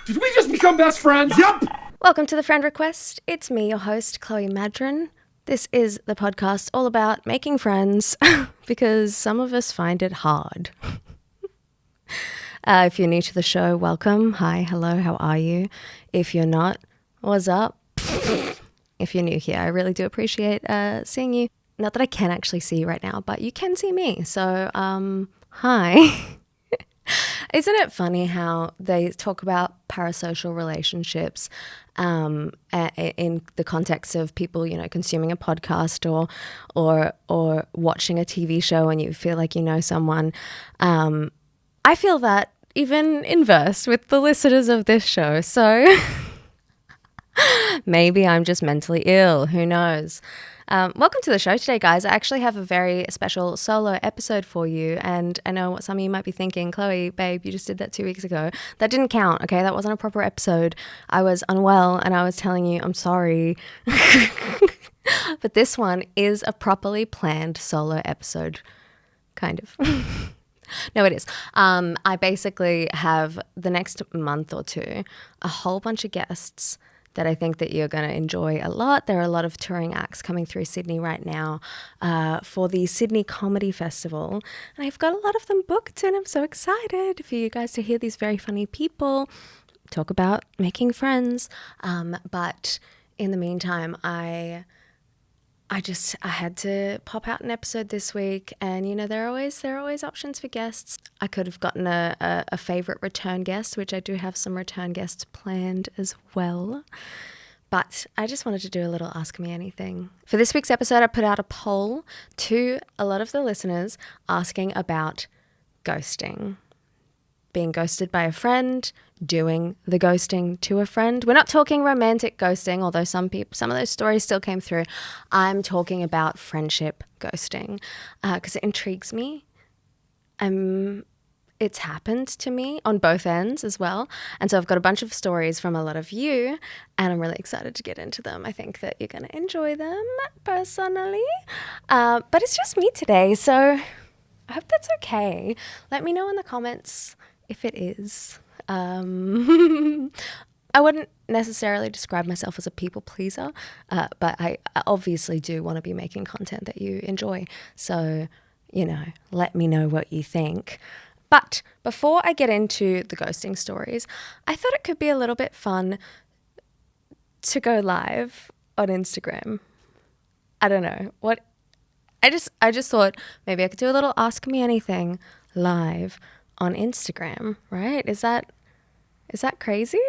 Did we just become best friends? Yep! Welcome to the Friend Request. It's me, your host, Chloe Madron. This is the podcast all about making friends because some of us find it hard. If you're new to the show, welcome. Hi, hello, how are you? If you're not, what's up? If you're new here, I really do appreciate seeing you. Not that I can actually see you right now, but you can see me. So, hi. Isn't it funny how they talk about parasocial relationships in the context of people, you know, consuming a podcast or watching a TV show and you feel like you know someone? I feel that even inverse with the listeners of this show. So maybe I'm just mentally ill. Who knows? Welcome to the show today, guys. I actually have a very special solo episode for you. And I know what some of you might be thinking, Chloe, babe, you just did that 2 weeks ago. That didn't count, okay? That wasn't a proper episode. I was unwell and I was telling you I'm sorry. But this one is a properly planned solo episode, kind of. No, it is. I basically have the next month or two a whole bunch of guests that I think that you're going to enjoy a lot. There are a lot of touring acts coming through Sydney right now for the Sydney Comedy Festival. And I've got a lot of them booked and I'm so excited for you guys to hear these very funny people talk about making friends. But in the meantime, I had to pop out an episode this week, and you know there are always options for guests. I could have gotten a favorite return guest, which I do have some return guests planned as well. But I just wanted to do a little Ask Me Anything. For this week's episode, I put out a poll to a lot of the listeners asking about ghosting. Being ghosted by a friend, doing the ghosting to a friend. We're not talking romantic ghosting, although some of those stories still came through. I'm talking about friendship ghosting because it intrigues me. It's happened to me on both ends as well. And so I've got a bunch of stories from a lot of you and I'm really excited to get into them. I think that you're going to enjoy them personally. But it's just me today, so I hope that's okay. Let me know in the comments if it is. I wouldn't necessarily describe myself as a people pleaser, but I obviously do want to be making content that you enjoy. So, you know, let me know what you think. But before I get into the ghosting stories, I thought it could be a little bit fun to go live on Instagram. I don't know what. I just thought maybe I could do a little Ask Me Anything live on Instagram, right? Is that crazy?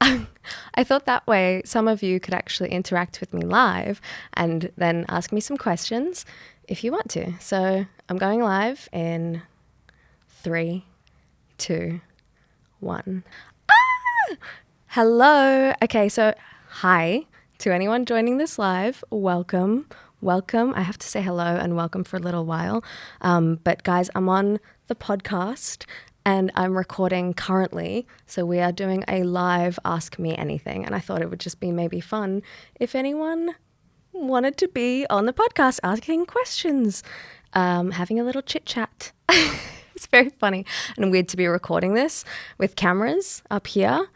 I thought that way some of you could actually interact with me live and then ask me some questions if you want to. So I'm going live in 3, 2, 1. Hello. Okay, so hi to anyone joining this live. Welcome. I have to say hello and welcome for a little while. But guys, I'm on the podcast and I'm recording currently. So we are doing a live Ask Me Anything. And I thought it would just be maybe fun if anyone wanted to be on the podcast asking questions, having a little chit chat. It's very funny and weird to be recording this with cameras up here,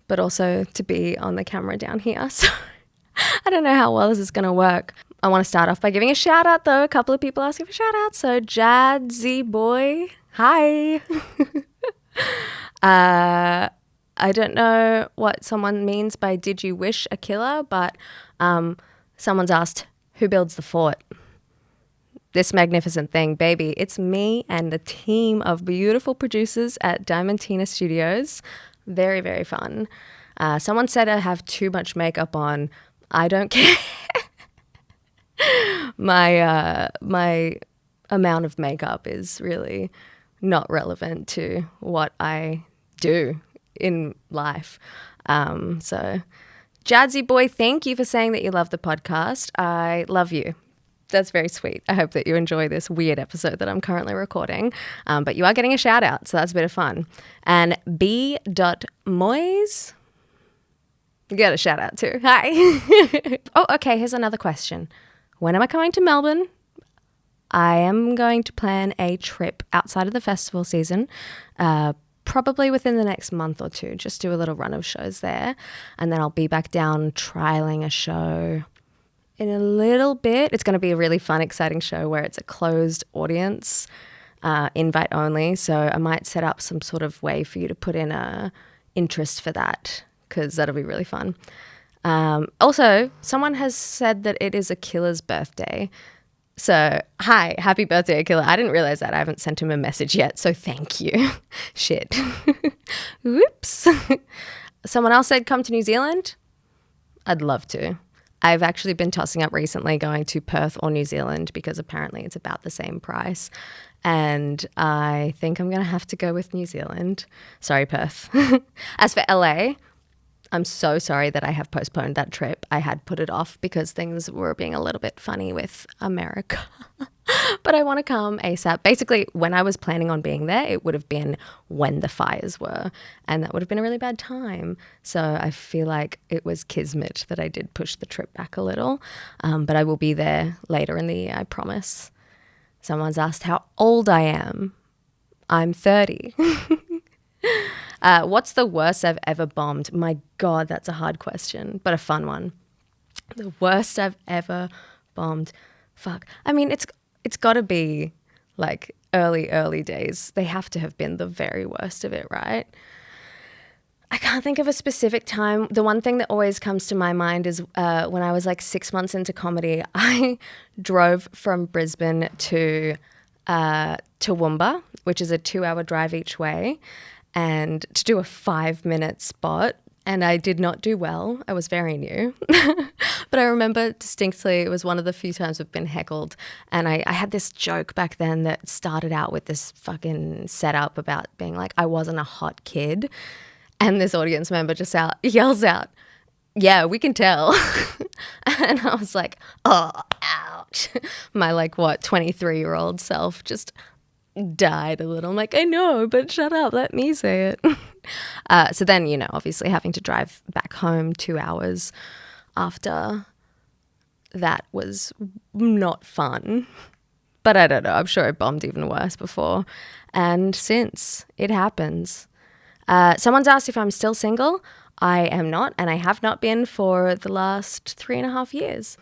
but also to be on the camera down here. So I don't know how well this is going to work. I want to start off by giving a shout out though. A couple of people asking for shout outs. So Jadzy Boy, hi. I don't know what someone means by did you wish a killer, but someone's asked who builds the fort? This magnificent thing, baby. It's me and the team of beautiful producers at Diamantina Studios. Very, very fun. Someone said I have too much makeup on. I don't care. My amount of makeup is really not relevant to what I do in life. So Jadzy Boy, thank you for saying that you love the podcast. I love you. That's very sweet. I hope that you enjoy this weird episode that I'm currently recording. But you are getting a shout out, so that's a bit of fun. And B.Moyes, you got a shout out too. Hi. Oh, okay. Here's another question. When am I coming to Melbourne? I am going to plan a trip outside of the festival season, probably within the next month or two, just do a little run of shows there. And then I'll be back down trialing a show in a little bit. It's going to be a really fun, exciting show where it's a closed audience, invite only. So I might set up some sort of way for you to put in a interest for that, because that'll be really fun. Also, someone has said that it is Akila's birthday. So, hi, happy birthday, Akila. I didn't realize that. I haven't sent him a message yet, so thank you. Shit. Whoops. Someone else said come to New Zealand. I'd love to. I've actually been tossing up recently going to Perth or New Zealand because apparently it's about the same price. And I think I'm going to have to go with New Zealand. Sorry, Perth. As for LA, I'm so sorry that I have postponed that trip. I had put it off because things were being a little bit funny with America. But I want to come ASAP. Basically, when I was planning on being there, it would have been when the fires were. And that would have been a really bad time. So I feel like it was kismet that I did push the trip back a little. But I will be there later in the year, I promise. Someone's asked how old I am. I'm 30. What's the worst I've ever bombed? My God, that's a hard question, but a fun one. The worst I've ever bombed. Fuck. I mean, it's got to be like early days. They have to have been the very worst of it, right? I can't think of a specific time. The one thing that always comes to my mind is when I was like 6 months into comedy, I drove from Brisbane to Toowoomba, which is a 2-hour drive each way, and to do a 5-minute spot. And I did not do well. I was very new. But I remember distinctly, it was one of the few times I've been heckled. And I had this joke back then that started out with this fucking setup about being like, I wasn't a hot kid. And this audience member just yells out, yeah, we can tell. And I was like, oh, ouch. My 23-year-old self just died a little. I'm like, I know, but shut up, let me say it. So then, obviously having to drive back home 2 hours after that was not fun. But I don't know, I'm sure I bombed even worse before and since. It happens. Someone's asked if I'm still single. I am not, and I have not been for the last 3.5 years.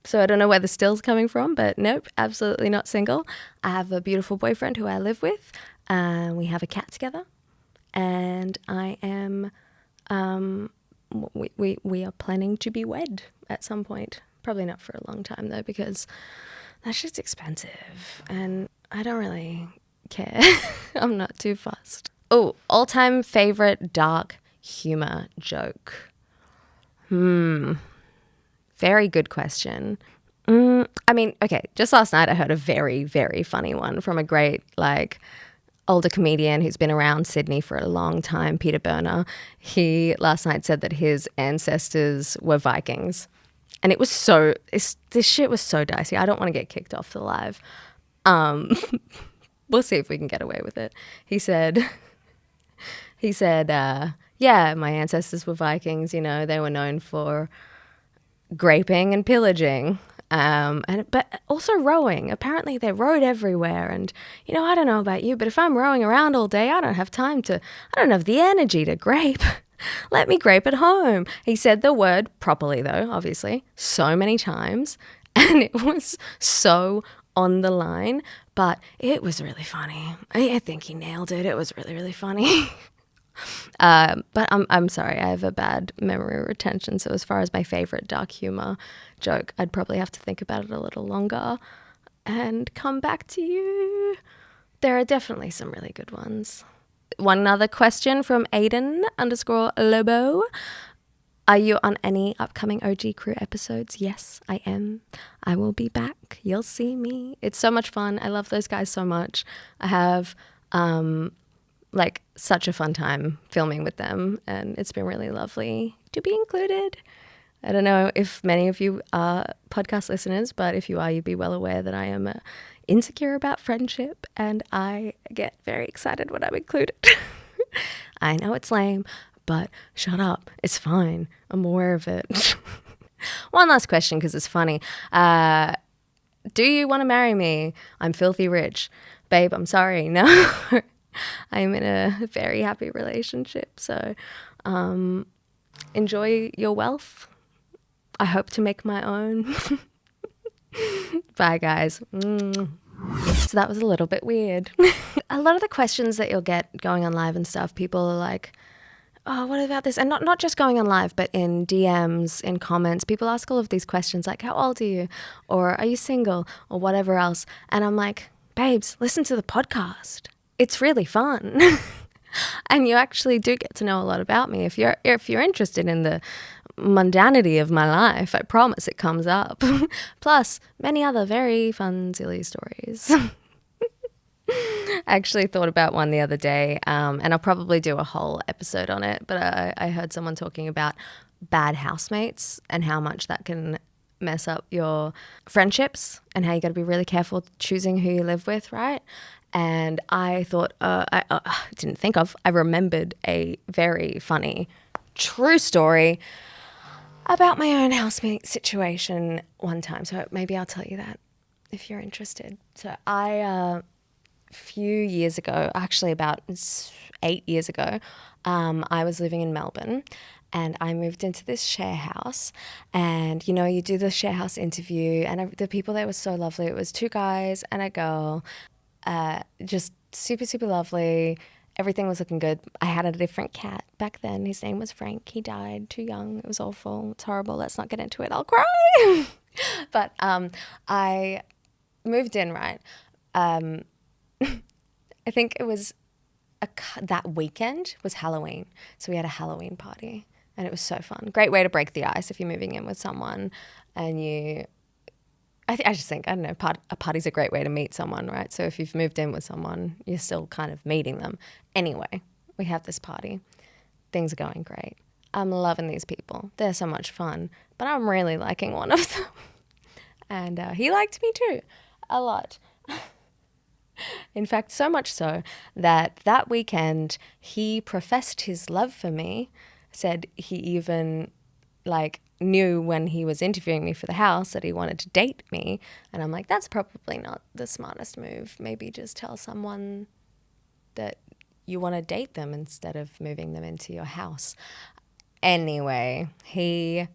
So I don't know where the still's coming from, but nope, absolutely not single. I have a beautiful boyfriend who I live with. We have a cat together, and I am. We are planning to be wed at some point. Probably not for a long time though, because that shit's expensive, and I don't really care. I'm not too fussed. Oh, all-time favorite dark humor joke. Very good question. I mean, okay, just last night I heard a very, very funny one from a great, older comedian who's been around Sydney for a long time, Peter Berner. He last night said that his ancestors were Vikings. And this shit was so dicey. I don't want to get kicked off the live. We'll see if we can get away with it. He said, yeah, my ancestors were Vikings, they were known for graping and pillaging, but also rowing. Apparently they rowed everywhere, and I don't know about you, but if I'm rowing around all day, I don't have the energy to grape. Let me grape at home. He said the word properly though, obviously, so many times, and it was so on the line, but it was really funny. I think he nailed it. It was really, really funny. But I'm sorry, I have a bad memory retention. So as far as my favorite dark humor joke, I'd probably have to think about it a little longer and come back to you. There are definitely some really good ones. One other question from Aiden_Lobo. Are you on any upcoming OG Crew episodes? Yes, I am. I will be back. You'll see me. It's so much fun. I love those guys so much. I have such a fun time filming with them, and it's been really lovely to be included. I don't know if many of you are podcast listeners, but if you are, you'd be well aware that I am insecure about friendship, and I get very excited when I'm included. I know it's lame, but shut up. It's fine. I'm aware of it. One last question, because it's funny. Do you want to marry me? I'm filthy rich. Babe, I'm sorry. No. I'm in a very happy relationship. So enjoy your wealth. I hope to make my own. Bye, guys. So that was a little bit weird. A lot of the questions that you'll get going on live and stuff, people are like, oh, what about this? And not just going on live, but in DMs, in comments, people ask all of these questions like, how old are you? Or are you single? Or whatever else. And I'm like, babes, listen to the podcast. It's really fun. And you actually do get to know a lot about me. If you're interested in the mundanity of my life, I promise it comes up. Plus, many other very fun, silly stories. I actually thought about one the other day, and I'll probably do a whole episode on it, but I heard someone talking about bad housemates and how much that can mess up your friendships and how you got to be really careful choosing who you live with, right? And I thought, I remembered a very funny, true story about my own housemate situation one time. So maybe I'll tell you that if you're interested. So a few years ago, actually about 8 years ago, I was living in Melbourne and I moved into this share house. And, you know, you do the share house interview and the people there were so lovely. It was 2 guys and a girl, just super, super lovely. Everything was looking good. I had a different cat back then. His name was Frank. He died too young. It was awful. It's horrible. Let's not get into it. I'll cry. But I moved in, right? I think it was that weekend was Halloween. So we had a Halloween party and it was so fun. Great way to break the ice if you're moving in with someone and I just think, I don't know, a party's a great way to meet someone, right? So if you've moved in with someone, you're still kind of meeting them. Anyway, we have this party. Things are going great. I'm loving these people. They're so much fun, but I'm really liking one of them. And he liked me too, a lot. In fact, so much so that weekend he professed his love for me, said he even knew when he was interviewing me for the house that he wanted to date me. And I'm like, that's probably not the smartest move. Maybe just tell someone that you want to date them instead of moving them into your house. Anyway, he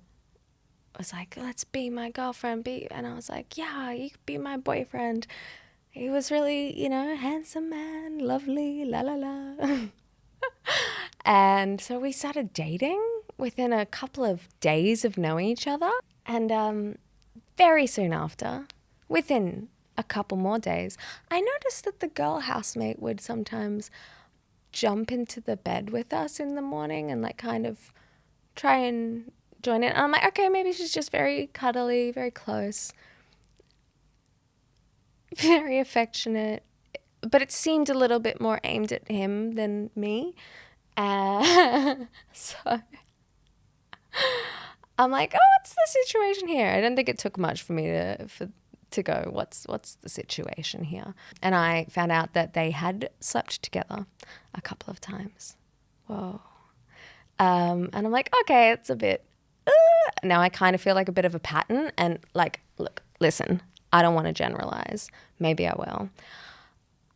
was like, let's be my girlfriend. And I was like, yeah, you could be my boyfriend. He was really, handsome man, lovely, la la la. And so we started dating within a couple of days of knowing each other. And very soon after, within a couple more days, I noticed that the girl housemate would sometimes jump into the bed with us in the morning and kind of try and join in. And I'm like, okay, maybe she's just very cuddly, very close, very affectionate. But it seemed a little bit more aimed at him than me. So I'm like, oh, what's the situation here? I don't think it took much for me to go, what's the situation here? And I found out that they had slept together a couple of times. Whoa. And I'm like, okay, it's a bit, now I kind of feel like a bit of a pattern. And look, listen, I don't want to generalize. Maybe I will.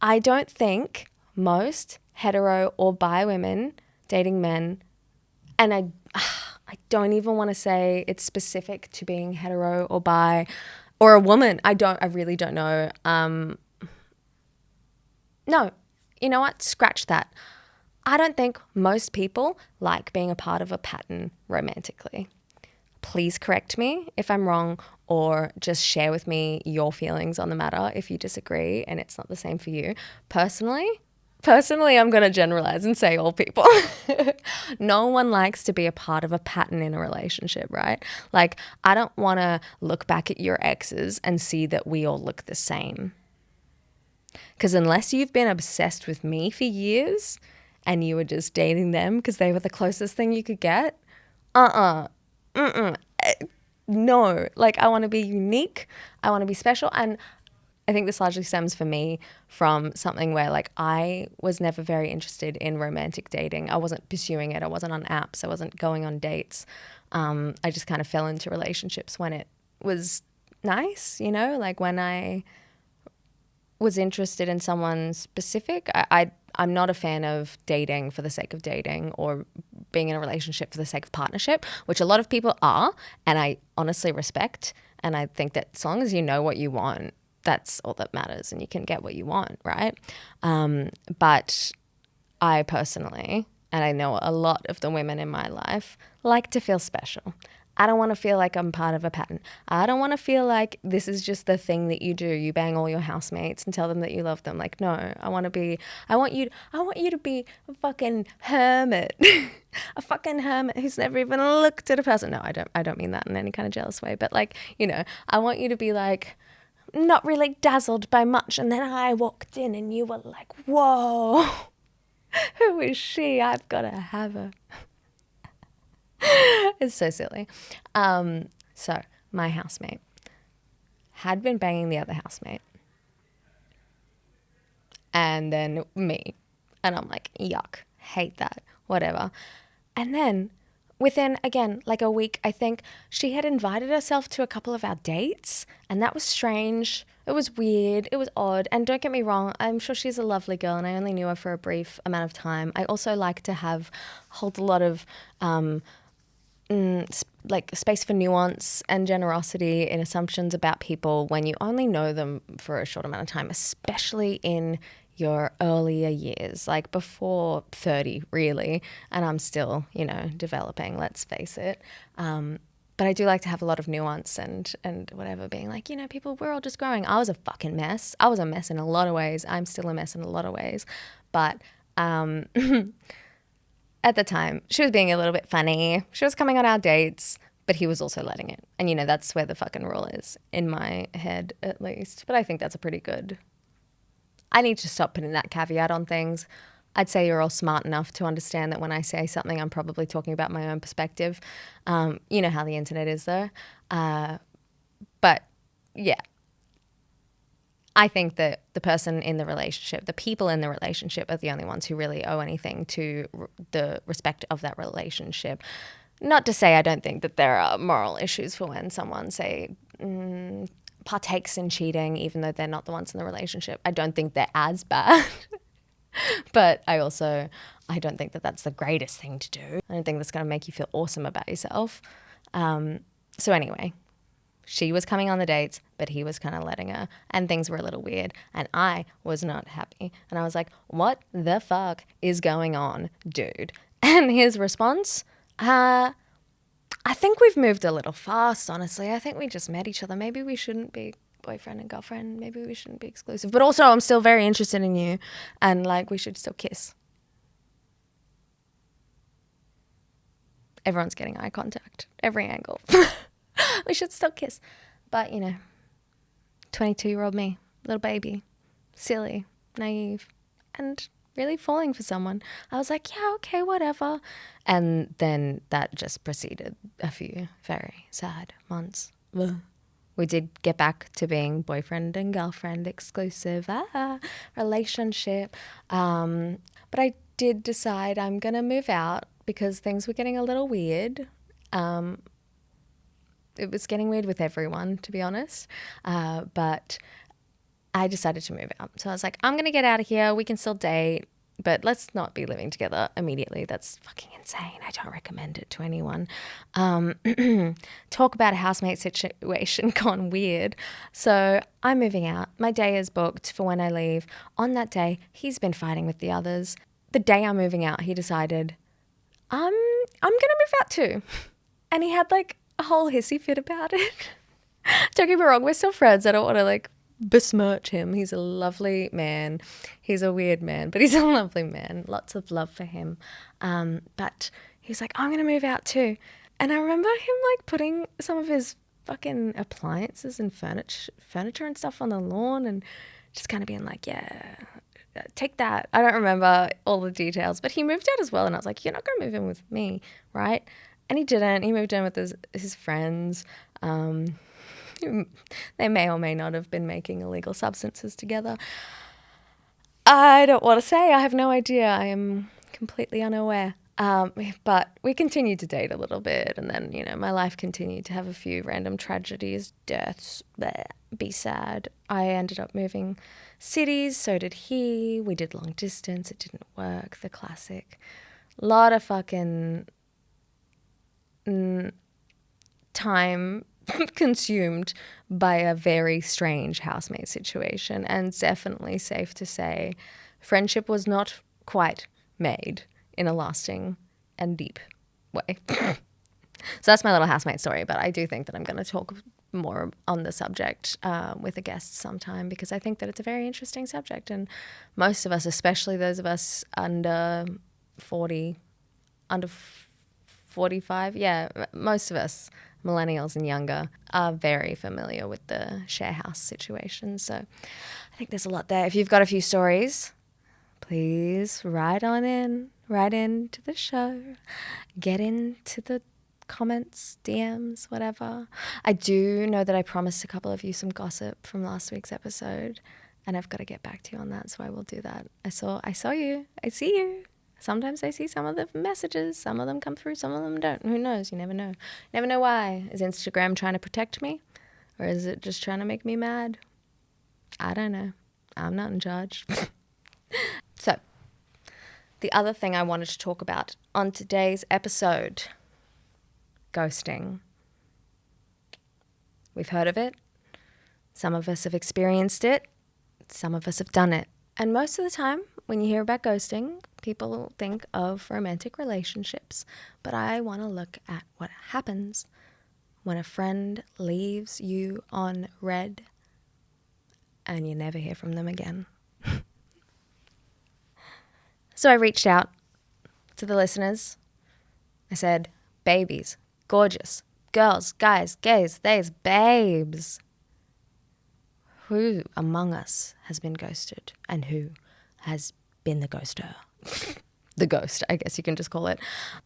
I don't think most hetero or bi women dating men, and I don't even want to say it's specific to being hetero or bi or a woman. I really don't know. No, you know what? Scratch that. I don't think most people like being a part of a pattern romantically. Please correct me if I'm wrong, or just share with me your feelings on the matter if you disagree and it's not the same for you. Personally, I'm going to generalize and say all people. No one likes to be a part of a pattern in a relationship, right? I don't want to look back at your exes and see that we all look the same. Because unless you've been obsessed with me for years and you were just dating them because they were the closest thing you could get, no, I want to be unique. I want to be special. And I think this largely stems for me from something where I was never very interested in romantic dating. I wasn't pursuing it. I wasn't on apps. I wasn't going on dates. I just kind of fell into relationships when it was nice, when I was interested in someone specific. I I'm not a fan of dating for the sake of dating or being in a relationship for the sake of partnership, which a lot of people are, and I honestly respect. And I think that as long as you know what you want, that's all that matters, and you can get what you want, right? But I personally, and I know a lot of the women in my life, like to feel special. I don't want to feel like I'm part of a pattern. I don't want to feel like this is just the thing that you do. You bang all your housemates and tell them that you love them. Like, no, I want you to be a fucking hermit. A fucking hermit who's never even looked at a person. No, I don't mean that in any kind of jealous way, but like, you know, I want you to be like not really dazzled by much, and then I walked in and you were like, whoa, who is she? I've got to have her. It's so silly. So my housemate had been banging the other housemate, and then me, and I'm like, yuck, hate that, whatever. And then within, again, like a week, I think she had invited herself to a couple of our dates, and that was strange. It was weird. It was odd. And don't get me wrong, I'm sure she's a lovely girl, and I only knew her for a brief amount of time. I also like to hold a lot of like space for nuance and generosity in assumptions about people when you only know them for a short amount of time, especially in your earlier years, like before 30 really, and I'm still, you know, developing, let's face it. But I do like to have a lot of nuance and whatever, being like, you know, people, we're all just growing. I was a fucking mess. I was a mess in a lot of ways. I'm still a mess in a lot of ways. But at the time, she was being a little bit funny. She was coming on our dates, but he was also letting it. And, you know, that's where the fucking rule is, in my head at least. But I think that's a pretty good... I need to stop putting that caveat on things. I'd say you're all smart enough to understand that when I say something, I'm probably talking about my own perspective. You know how the internet is, though. But, yeah. I think that the person in the relationship, the people in the relationship are the only ones who really owe anything to the respect of that relationship. Not to say I don't think that there are moral issues for when someone, say, partakes in cheating, even though they're not the ones in the relationship. I don't think they're as bad. But I don't think that that's the greatest thing to do. I don't think that's going to make you feel awesome about yourself. So anyway, she was coming on the dates, but he was kind of letting her, and things were a little weird, and I was not happy. And I was like, what the fuck is going on, dude? And his response, I think we've moved a little fast, honestly. I think we just met each other. Maybe we shouldn't be boyfriend and girlfriend. Maybe we shouldn't be exclusive. But also, I'm still very interested in you, and like, we should still kiss. Everyone's getting eye contact, every angle. We should still kiss. But, you know, 22-year-old me, little baby, silly, naive, and really falling for someone. I was like, yeah, okay, whatever. And then that just proceeded a few very sad months. We did get back to being boyfriend and girlfriend, exclusive relationship. But I did decide I'm going to move out because things were getting a little weird. It was getting weird with everyone, to be honest. But I decided to move out. So I was like, I'm going to get out of here. We can still date, but let's not be living together immediately. That's fucking insane. I don't recommend it to anyone. Talk about a housemate situation gone weird. So I'm moving out. My day is booked for when I leave. On that day, he's been fighting with the others. The day I'm moving out, he decided, I'm going to move out too. And he had like a whole hissy fit about it. Don't get me wrong, we're still friends. I don't want to like besmirch him. He's a lovely man. He's a weird man, but he's a lovely man. Lots of love for him. But he's like, I'm going to move out too. And I remember him like putting some of his fucking appliances and furniture and stuff on the lawn and just kind of being like, yeah, take that. I don't remember all the details, but he moved out as well. And I was like, you're not going to move in with me, right? And he didn't. He moved in with his friends. They may or may not have been making illegal substances together. I don't want to say. I have no idea. I am completely unaware. But we continued to date a little bit. And then, you know, my life continued to have a few random tragedies, deaths, bleh, be sad. I ended up moving cities, so did he. We did long distance, it didn't work, the classic. Lot of fucking time consumed by a very strange housemate situation, and definitely safe to say friendship was not quite made in a lasting and deep way. So that's my little housemate story, but I do think that I'm going to talk more on the subject with a guest sometime, because I think that it's a very interesting subject, and most of us, especially those of us under 40, under 45, most of us, millennials and younger, are very familiar with the share house situation. So I think there's a lot there. If you've got a few stories, please write into the show, get into the comments, DMs, whatever. I do know that I promised a couple of you some gossip from last week's episode, and I've got to get back to you on that, so I will do that. I saw you. I see you. Sometimes I see some of the messages. Some of them come through, some of them don't. Who knows? You never know. Never know why. Is Instagram trying to protect me? Or is it just trying to make me mad? I don't know. I'm not in charge. So, the other thing I wanted to talk about on today's episode, ghosting. We've heard of it. Some of us have experienced it. Some of us have done it. And most of the time, when you hear about ghosting, people think of romantic relationships. But I want to look at what happens when a friend leaves you on red and you never hear from them again. So I reached out to the listeners. I said, babies, gorgeous, girls, guys, gays, theys, babes. Who among us has been ghosted, and who has been the ghoster? The ghost, I guess you can just call it.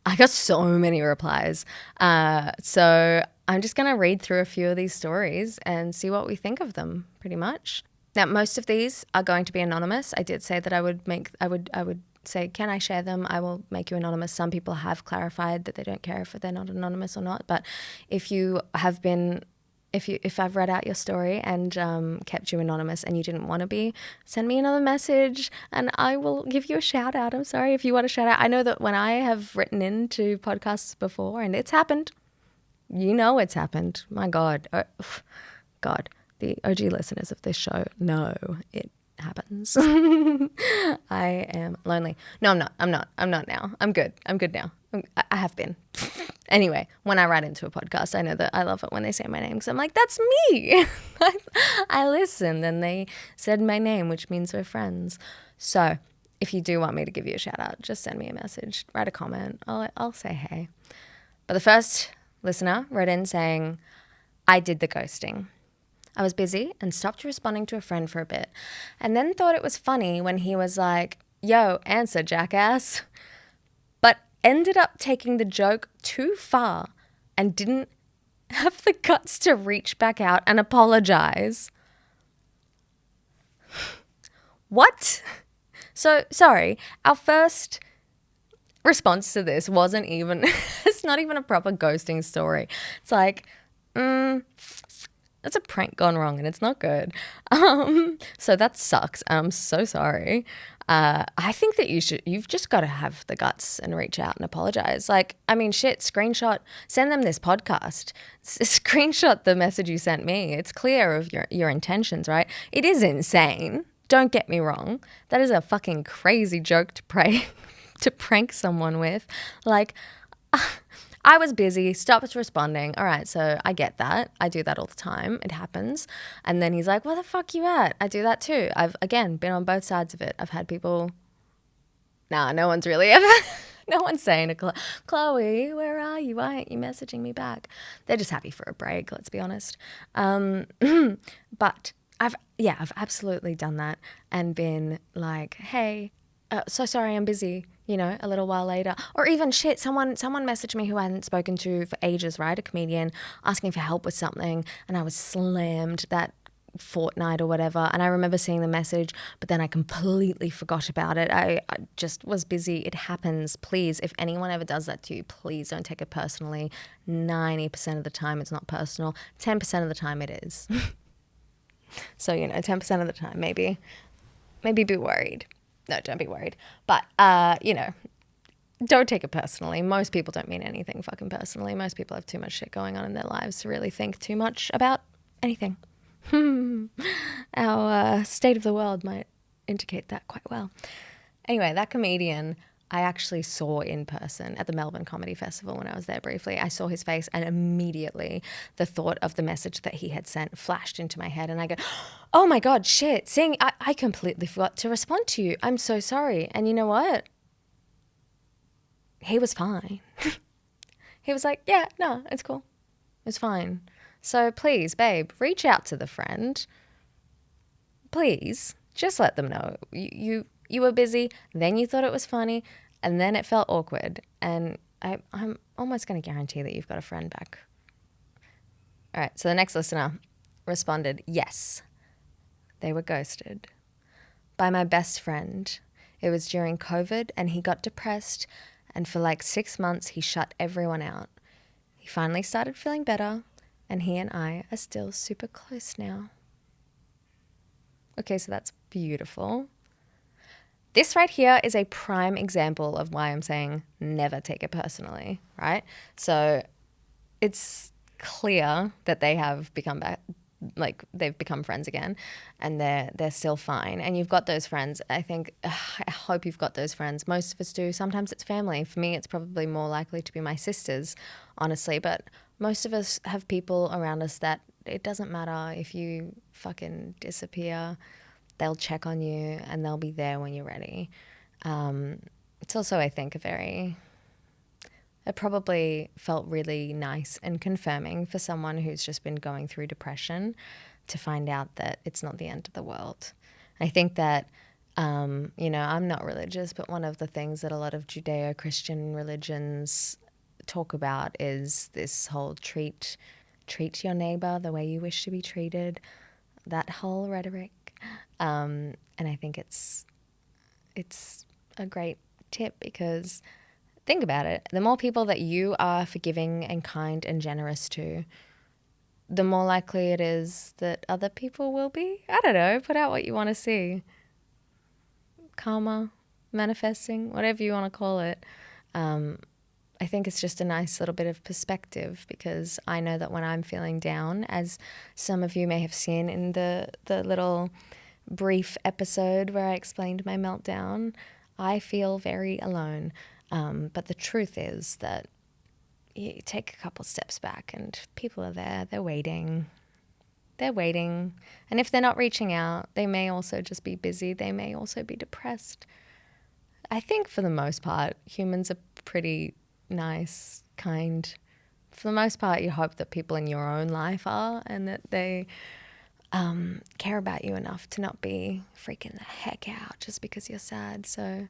I got so many replies. So I'm just going to read through a few of these stories and see what we think of them, pretty much. Now, most of these are going to be anonymous. I did say that I would say, can I share them? I will make you anonymous. Some people have clarified that they don't care if they're not anonymous or not. But if you have been, if I've read out your story and kept you anonymous and you didn't want to be, send me another message and I will give you a shout out. I'm sorry if you want a shout out. I know that when I have written into podcasts before, and it's happened, you know it's happened. My God. God, the OG listeners of this show know it happens. I am lonely. No, I'm not now. I'm good now. I have been. Anyway, when I write into a podcast, I know that I love it when they say my name, because I'm like, that's me. I listened and they said my name, which means we're friends. So if you do want me to give you a shout out, just send me a message, write a comment. I'll say hey. But the first listener wrote in saying, I did the ghosting. I was busy and stopped responding to a friend for a bit, and then thought it was funny when he was like, yo, answer, jackass. But ended up taking the joke too far and didn't have the guts to reach back out and apologize. What? So, sorry, our first response to this wasn't even, it's not even a proper ghosting story. It's like, that's a prank gone wrong and it's not good. So that sucks. I'm so sorry. I think that you've just got to have the guts and reach out and apologize. Like, I mean, shit, send them this podcast. Screenshot the message you sent me. It's clear of your intentions, right? It is insane. Don't get me wrong. That is a fucking crazy joke to prank someone with. Like, I was busy, stopped responding. All right, so I get that. I do that all the time. It happens. And then he's like, where the fuck you at? I do that too. I've, again, been on both sides of it. I've had people, no one's really ever, no one's saying to Chloe, where are you? Why aren't you messaging me back? They're just happy for a break, let's be honest. But I've absolutely done that and been like, hey, so sorry, I'm busy, a little while later. Or even shit, someone messaged me who I hadn't spoken to for ages, right? A comedian asking for help with something, and I was slammed that fortnight or whatever. And I remember seeing the message, but then I completely forgot about it. I just was busy. It happens. Please, if anyone ever does that to you, please don't take it personally. 90% of the time it's not personal. 10% of the time it is. So, 10% of the time, maybe be worried. No, don't be worried. But, don't take it personally. Most people don't mean anything fucking personally. Most people have too much shit going on in their lives to really think too much about anything. Our state of the world might indicate that quite well. Anyway, that comedian I actually saw in person at the Melbourne Comedy Festival when I was there briefly. I saw his face and immediately the thought of the message that he had sent flashed into my head and I go, oh my God, shit, I completely forgot to respond to you. I'm so sorry. And you know what? He was fine. He was like, yeah, no, it's cool. It's fine. So please, babe, reach out to the friend. Please, just let them know. You were busy, then you thought it was funny, and then it felt awkward. And I'm almost going to guarantee that you've got a friend back. All right, so the next listener responded, yes, they were ghosted by my best friend. It was during COVID and he got depressed, and for like 6 months he shut everyone out. He finally started feeling better, and he and I are still super close now. Okay, so that's beautiful. This right here is a prime example of why I'm saying never take it personally, right? So it's clear that they have become back, like they've become friends again, and they're still fine. And you've got those friends. I hope you've got those friends. Most of us do. Sometimes it's family. For me, it's probably more likely to be my sisters, honestly. But most of us have people around us that it doesn't matter if you fucking disappear. They'll check on you and they'll be there when you're ready. It's also, I think, it probably felt really nice and confirming for someone who's just been going through depression to find out that it's not the end of the world. I think that, I'm not religious, but one of the things that a lot of Judeo-Christian religions talk about is this whole treat your neighbor the way you wish to be treated, that whole rhetoric. And I think it's a great tip because think about it. The more people that you are forgiving and kind and generous to, the more likely it is that other people will be. I don't know, put out what you want to see. Karma, manifesting, whatever you want to call it. I think it's just a nice little bit of perspective because I know that when I'm feeling down, as some of you may have seen in the little brief episode where I explained my meltdown, I feel very alone. But the truth is that you take a couple steps back and people are there, they're waiting. And if they're not reaching out, they may also just be busy. They may also be depressed. I think for the most part, humans are pretty nice, kind. For the most part, you hope that people in your own life are and that they care about you enough to not be freaking the heck out just because you're sad. So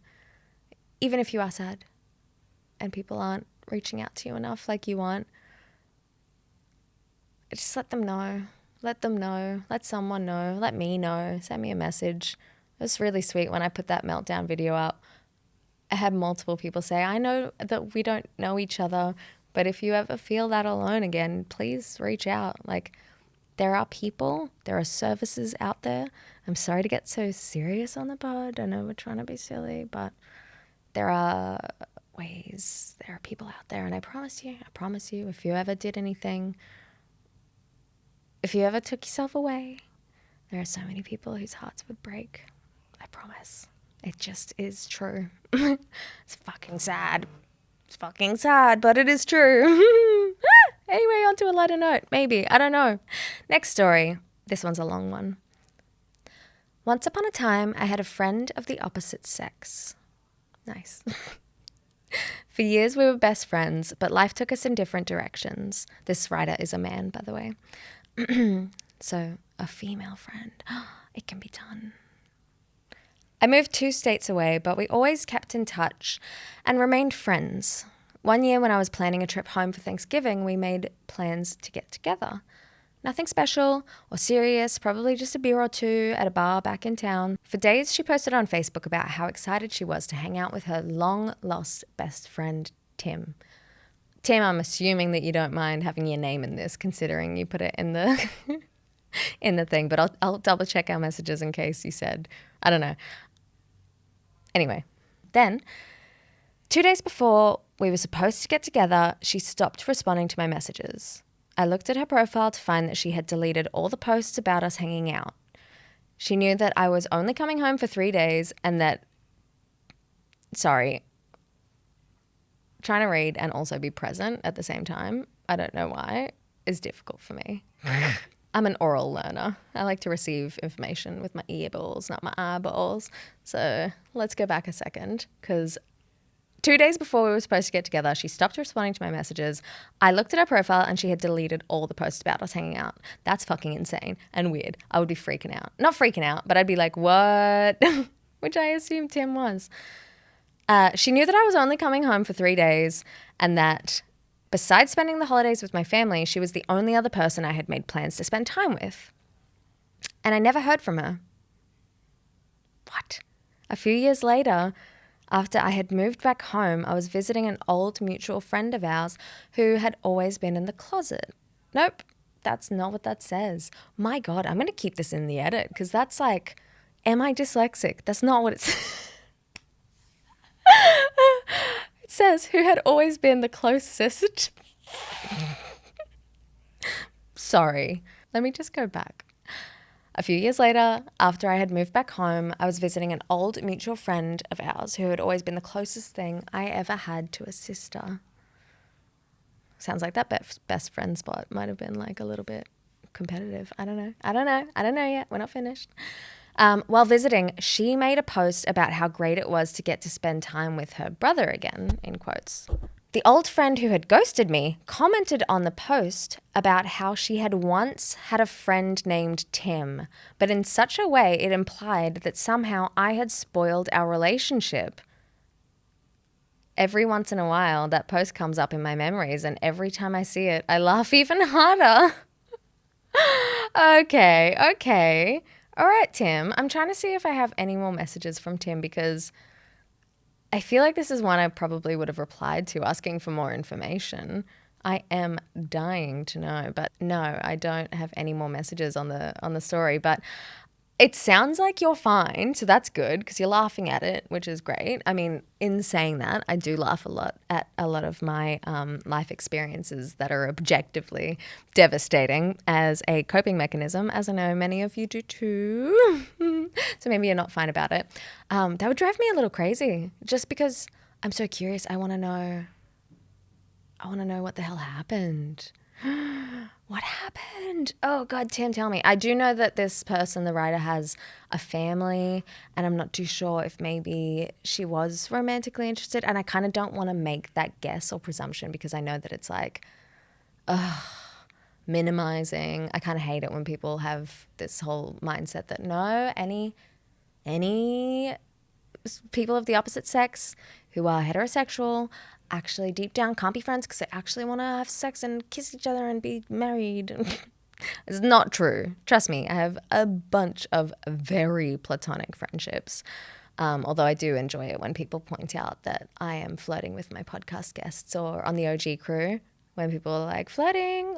even if you are sad and people aren't reaching out to you enough like you want, just let them know. Let them know. Let someone know. Let me know. Send me a message. It was really sweet when I put that meltdown video up. I had multiple people say, I know that we don't know each other, but if you ever feel that alone again, please reach out. Like, there are people, there are services out there. I'm sorry to get so serious on the pod. I know we're trying to be silly, but there are ways. There are people out there, and I promise you, if you ever did anything, if you ever took yourself away, there are so many people whose hearts would break. I promise. It just is true. It's fucking sad. It's fucking sad, but it is true. Anyway, on to a lighter note. Maybe. I don't know. Next story. This one's a long one. Once upon a time, I had a friend of the opposite sex. Nice. For years, we were best friends, but life took us in different directions. This writer is a man, by the way. So, a female friend. It can be done. I moved 2 states away, but we always kept in touch and remained friends. One year when I was planning a trip home for Thanksgiving, we made plans to get together. Nothing special or serious, probably just a beer or two at a bar back in town. For days, she posted on Facebook about how excited she was to hang out with her long-lost best friend, Tim. Tim, I'm assuming that you don't mind having your name in this, considering you put it in the in the thing, but I'll double check our messages in case you said, I don't know. Anyway, then 2 days before we were supposed to get together, she stopped responding to my messages. I looked at her profile to find that she had deleted all the posts about us hanging out. She knew that I was only coming home for 3 days and that, sorry, trying to read and also be present at the same time, I don't know why, is difficult for me. I'm an oral learner. I like to receive information with my earballs, not my eyeballs. So let's go back a second, because 2 days before we were supposed to get together, she stopped responding to my messages. I looked at her profile and she had deleted all the posts about us hanging out. That's fucking insane and weird. I would be freaking out. Not freaking out, but I'd be like, what? Which I assumed Tim was. She knew that I was only coming home for 3 days and that besides spending the holidays with my family, she was the only other person I had made plans to spend time with. And I never heard from her. What? A few years later, after I had moved back home, I was visiting an old mutual friend of ours who had always been in the closet. Nope, that's not what that says. My God, I'm going to keep this in the edit because that's like, am I dyslexic? That's not what it says. It says, who had always been the closest. Sorry, let me just go back. A few years later, after I had moved back home, I was visiting an old mutual friend of ours who had always been the closest thing I ever had to a sister. Sounds like that best friend spot might have been like a little bit competitive. I don't know yet. We're not finished. While visiting, she made a post about how great it was to get to spend time with her brother again, in quotes. The old friend who had ghosted me commented on the post about how she had once had a friend named Tim, but in such a way it implied that somehow I had spoiled our relationship. Every once in a while, that post comes up in my memories, and every time I see it, I laugh even harder. Okay. All right, Tim. I'm trying to see if I have any more messages from Tim because I feel like this is one I probably would have replied to asking for more information. I am dying to know, but no, I don't have any more messages on the story, but it sounds like you're fine, so that's good because you're laughing at it, which is great. I mean, in saying that, I do laugh a lot at a lot of my life experiences that are objectively devastating as a coping mechanism, as I know many of you do too. So maybe you're not fine about it. That would drive me a little crazy just because I'm so curious. I want to know what the hell happened. What happened? Oh, God, Tim, tell me. I do know that this person, the writer, has a family, and I'm not too sure if maybe she was romantically interested. And I kind of don't want to make that guess or presumption because I know that it's like, minimizing. I kind of hate it when people have this whole mindset that no, any people of the opposite sex who are heterosexual actually deep down can't be friends because they actually want to have sex and kiss each other and be married. It's not true. Trust me, I have a bunch of very platonic friendships. Although I do enjoy it when people point out that I am flirting with my podcast guests or on the OG crew when people are like, flirting.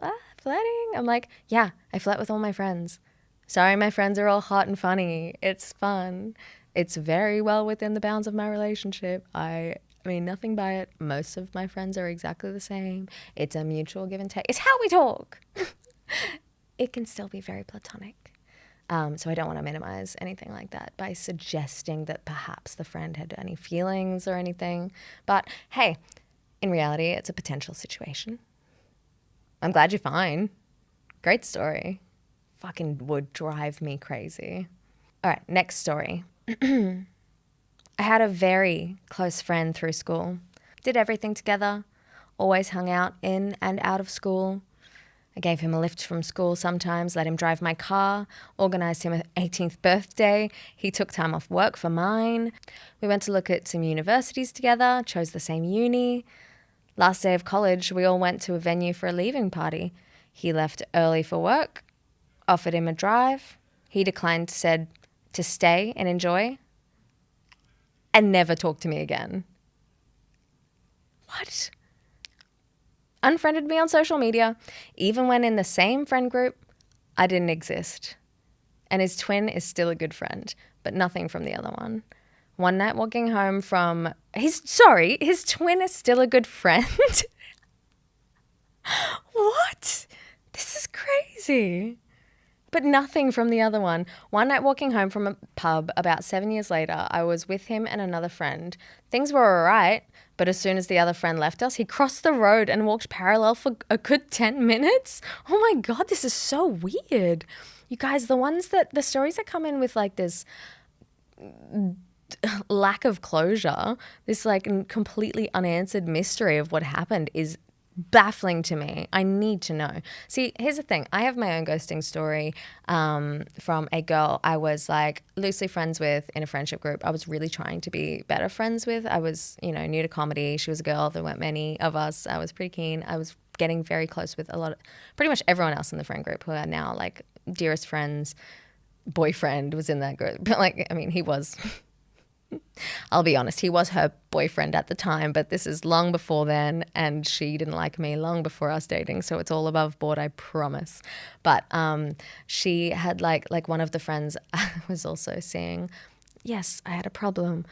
I'm like, yeah, I flirt with all my friends. Sorry, my friends are all hot and funny. It's fun. It's very well within the bounds of my relationship. I mean nothing by it. Most of my friends are exactly the same. It's a mutual give and take. It's how we talk. It can still be very platonic. So I don't want to minimize anything like that by suggesting that perhaps the friend had any feelings or anything. But hey, in reality, it's a potential situation. I'm glad you're fine. Great story. Fucking would drive me crazy. All right, next story. I had a very close friend through school. Did everything together. Always hung out in and out of school. I gave him a lift from school sometimes, let him drive my car, organised him an 18th birthday. He took time off work for mine. We went to look at some universities together, chose the same uni. Last day of college, we all went to a venue for a leaving party. He left early for work, offered him a drive. He declined, said to stay and enjoy, and never talked to me again. What? Unfriended me on social media, even when in the same friend group. I didn't exist. And his twin is still a good friend, but nothing from the other one. One night walking home from his twin is still a good friend. What? This is crazy. But nothing from the other one. One night walking home from a pub about 7 years later, I was with him and another friend. Things were all right, but as soon as the other friend left us, he crossed the road and walked parallel for a good 10 minutes. Oh my God, this is so weird. You guys, the stories that come in with like this lack of closure, this like completely unanswered mystery of what happened is baffling to me. I need to know. See, here's the thing. I have my own ghosting story from a girl I was like loosely friends with in a friendship group. I was really trying to be better friends with. I was, new to comedy. She was a girl. There weren't many of us. I was pretty keen. I was getting very close with pretty much everyone else in the friend group who are now like dearest friends. Boyfriend was in that group. But like, I mean, he was... I'll be honest, he was her boyfriend at the time, but this is long before then, and she didn't like me long before us dating, so it's all above board, I promise. But she had like one of the friends was also saying, yes, I had a problem.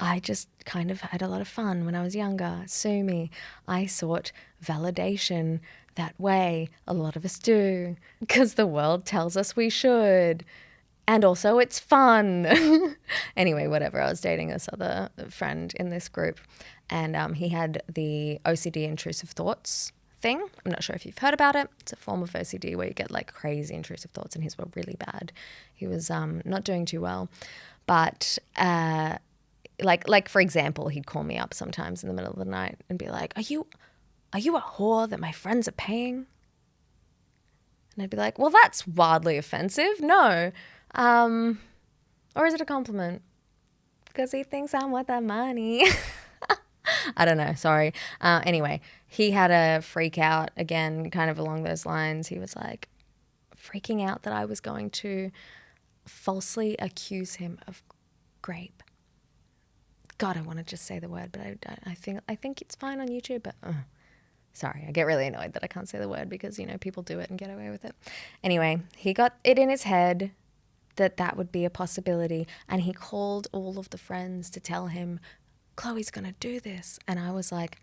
I just kind of had a lot of fun when I was younger. Sue me. I sought validation that way. A lot of us do, because the world tells us we should. And also it's fun. Anyway, whatever. I was dating this other friend in this group, and he had the OCD intrusive thoughts thing. I'm not sure if you've heard about it. It's a form of OCD where you get like crazy intrusive thoughts, and his were really bad. He was not doing too well. But like for example, he'd call me up sometimes in the middle of the night and be like, Are you a whore that my friends are paying? And I'd be like, well, that's wildly offensive. No. Or is it a compliment? Because he thinks I'm worth that money. I don't know. Sorry. Anyway, he had a freak out again, kind of along those lines. He was like freaking out that I was going to falsely accuse him of grape. God, I want to just say the word, but I think it's fine on YouTube, but sorry, I get really annoyed that I can't say the word because, people do it and get away with it. Anyway, he got it in his head that would be a possibility, and he called all of the friends to tell him, Chloe's going to do this. And I was like,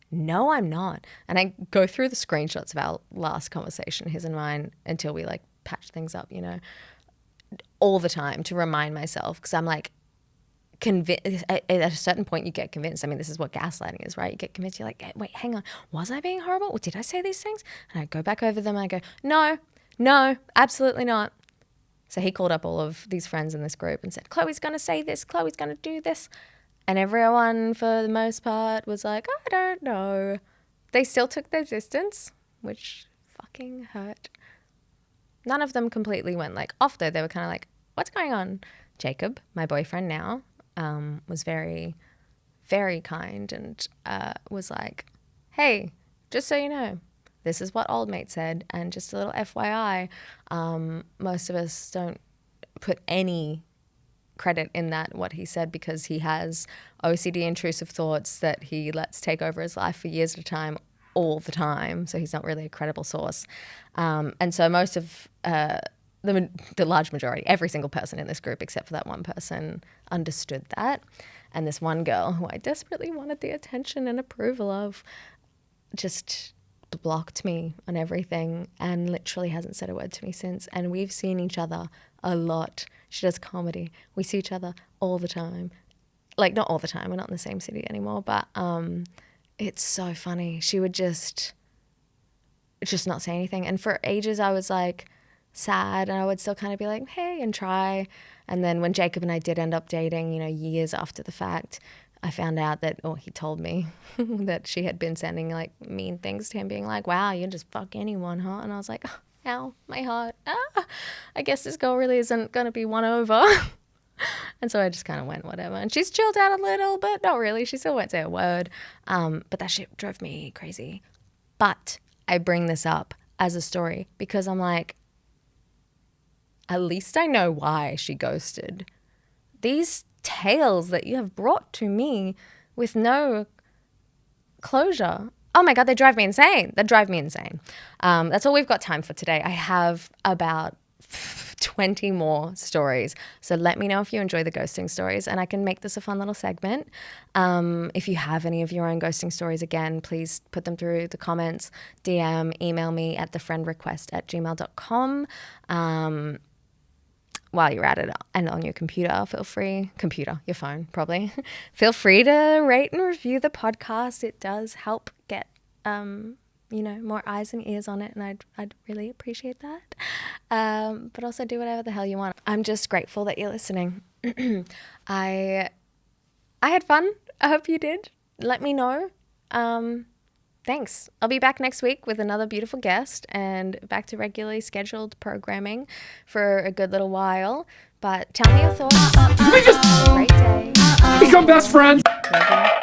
no, I'm not. And I go through the screenshots of our last conversation, his and mine, until we like patch things up, all the time to remind myself, because I'm like, at a certain point you get convinced. I mean, this is what gaslighting is, right? You get convinced. You're like, wait, hang on, was I being horrible? Or did I say these things? And I go back over them and I go, no, absolutely not. So he called up all of these friends in this group and said, Chloe's going to say this, Chloe's going to do this. And everyone, for the most part, was like, I don't know. They still took their distance, which fucking hurt. None of them completely went like off though. They were kind of like, what's going on? Jacob, my boyfriend now, was very, very kind and was like, hey, just so you know, this is what old mate said, and just a little FYI, most of us don't put any credit in that, what he said, because he has OCD intrusive thoughts that he lets take over his life for years at a time, all the time, so he's not really a credible source. And so most of the large majority, every single person in this group except for that one person understood that. And this one girl who I desperately wanted the attention and approval of just blocked me on everything and literally hasn't said a word to me since. And we've seen each other a lot. She does comedy. We see each other all the time. Like, not all the time. We're not in the same city anymore, but it's so funny. She would just not say anything. And for ages I was like sad, and I would still kind of be like, hey, and try. And then when Jacob and I did end up dating, years after the fact, I found out that, or he told me that she had been sending like mean things to him, being like, wow, you just fuck anyone, huh? And I was like, oh, ow, my heart. I guess this girl really isn't going to be won over. And so I just kind of went whatever. And she's chilled out a little, but not really. She still won't say a word. But that shit drove me crazy. But I bring this up as a story because I'm like, at least I know why she ghosted. These tales that you have brought to me with no closure, Oh my God, they drive me insane. That's all we've got time for today. I have about 20 more stories. So let me know if you enjoy the ghosting stories, and I can make this a fun little segment. If you have any of your own ghosting stories, again, please put them through the comments, DM, email me at thefriendrequest@gmail.com. While you're at it and on your computer, your phone probably, feel free to rate and review the podcast. It does help get, more eyes and ears on it, and I'd really appreciate that. But also do whatever the hell you want. I'm just grateful that you're listening. I had fun. I hope you did. Let me know. Thanks. I'll be back next week with another beautiful guest and back to regularly scheduled programming for a good little while. But tell me your thoughts. Have a great day. Become best friends. Love you.